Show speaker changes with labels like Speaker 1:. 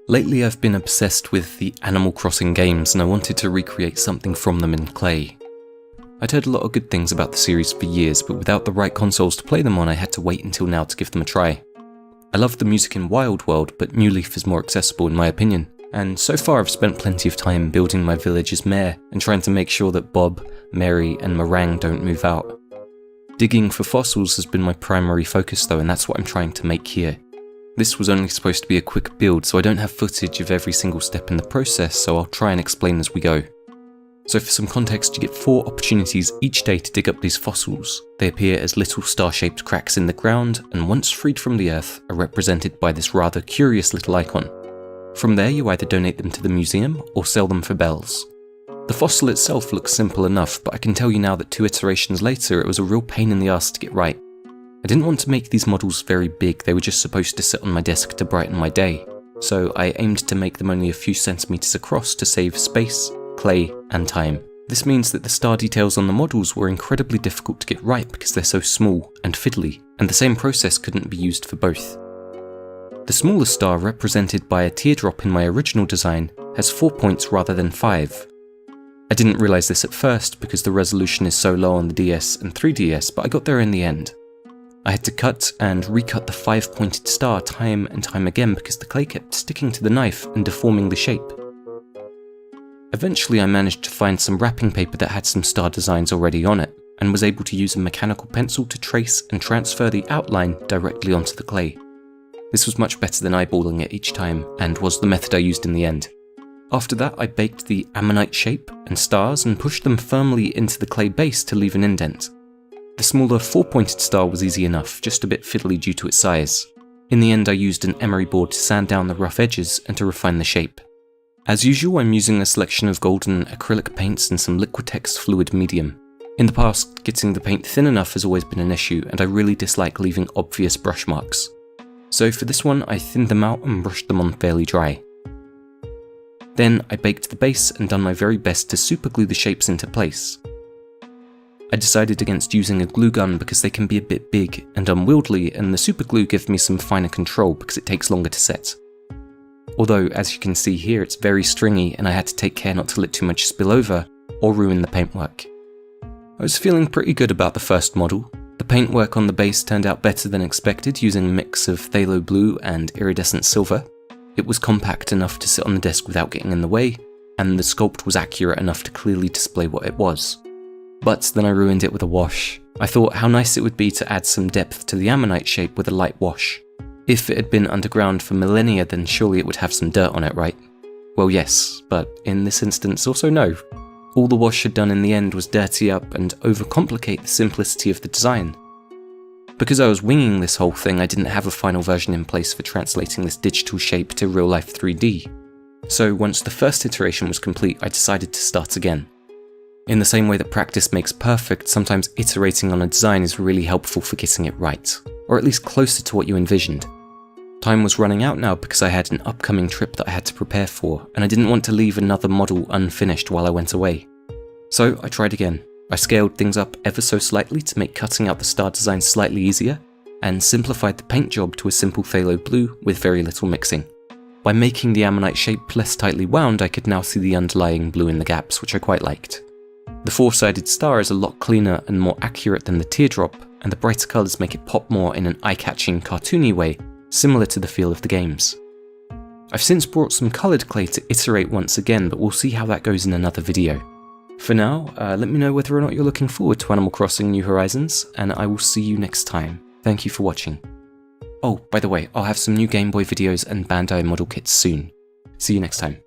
Speaker 1: Lately I've been obsessed with the Animal Crossing games and I wanted to recreate something from them in clay. I'd heard a lot of good things about the series for years, but without the right consoles to play them on I had to wait until now to give them a try. I love the music in Wild World, but New Leaf is more accessible in my opinion, and so far I've spent plenty of time building my village's mare and trying to make sure that Bob, Mary and Meringue don't move out. Digging for fossils has been my primary focus though, and that's what I'm trying to make here. This was only supposed to be a quick build, so I don't have footage of every single step in the process, so I'll try and explain as we go. So for some context, you get 4 opportunities each day to dig up these fossils. They appear as little star-shaped cracks in the ground, and once freed from the earth, are represented by this rather curious little icon. From there you either donate them to the museum, or sell them for bells. The fossil itself looks simple enough, but I can tell you now that 2 iterations later it was a real pain in the ass to get right. I didn't want to make these models very big, they were just supposed to sit on my desk to brighten my day, so I aimed to make them only a few centimeters across to save space, clay, and time. This means that the star details on the models were incredibly difficult to get right because they're so small and fiddly, and the same process couldn't be used for both. The smallest star, represented by a teardrop in my original design, has 4 points rather than 5. I didn't realise this at first because the resolution is so low on the DS and 3DS, but I got there in the end. I had to cut and recut the 5-pointed star time and time again because the clay kept sticking to the knife and deforming the shape. Eventually I managed to find some wrapping paper that had some star designs already on it, and was able to use a mechanical pencil to trace and transfer the outline directly onto the clay. This was much better than eyeballing it each time, and was the method I used in the end. After that I baked the ammonite shape and stars and pushed them firmly into the clay base to leave an indent. The smaller 4-pointed star was easy enough, just a bit fiddly due to its size. In the end I used an emery board to sand down the rough edges and to refine the shape. As usual I'm using a selection of golden acrylic paints and some Liquitex fluid medium. In the past, getting the paint thin enough has always been an issue, and I really dislike leaving obvious brush marks. So for this one I thinned them out and brushed them on fairly dry. Then I baked the base and done my very best to superglue the shapes into place. I decided against using a glue gun because they can be a bit big and unwieldy, and the superglue gave me some finer control because it takes longer to set. Although, as you can see here, it's very stringy and I had to take care not to let too much spill over or ruin the paintwork. I was feeling pretty good about the first model. The paintwork on the base turned out better than expected using a mix of phthalo blue and iridescent silver. It was compact enough to sit on the desk without getting in the way, and the sculpt was accurate enough to clearly display what it was. But then I ruined it with a wash. I thought how nice it would be to add some depth to the ammonite shape with a light wash. If it had been underground for millennia, then surely it would have some dirt on it, right? Well yes, but in this instance also no. All the wash had done in the end was dirty up and overcomplicate the simplicity of the design. Because I was winging this whole thing, I didn't have a final version in place for translating this digital shape to real-life 3D. So once the first iteration was complete, I decided to start again. In the same way that practice makes perfect, sometimes iterating on a design is really helpful for getting it right, or at least closer to what you envisioned. Time was running out now because I had an upcoming trip that I had to prepare for, and I didn't want to leave another model unfinished while I went away. So I tried again. I scaled things up ever so slightly to make cutting out the star design slightly easier, and simplified the paint job to a simple phthalo blue with very little mixing. By making the ammonite shape less tightly wound, I could now see the underlying blue in the gaps, which I quite liked. The 4-sided star is a lot cleaner and more accurate than the teardrop, and the brighter colours make it pop more in an eye-catching, cartoony way, similar to the feel of the games. I've since brought some coloured clay to iterate once again, but we'll see how that goes in another video. For now, let me know whether or not you're looking forward to Animal Crossing New Horizons, and I will see you next time. Thank you for watching. Oh, by the way, I'll have some new Game Boy videos and Bandai model kits soon. See you next time.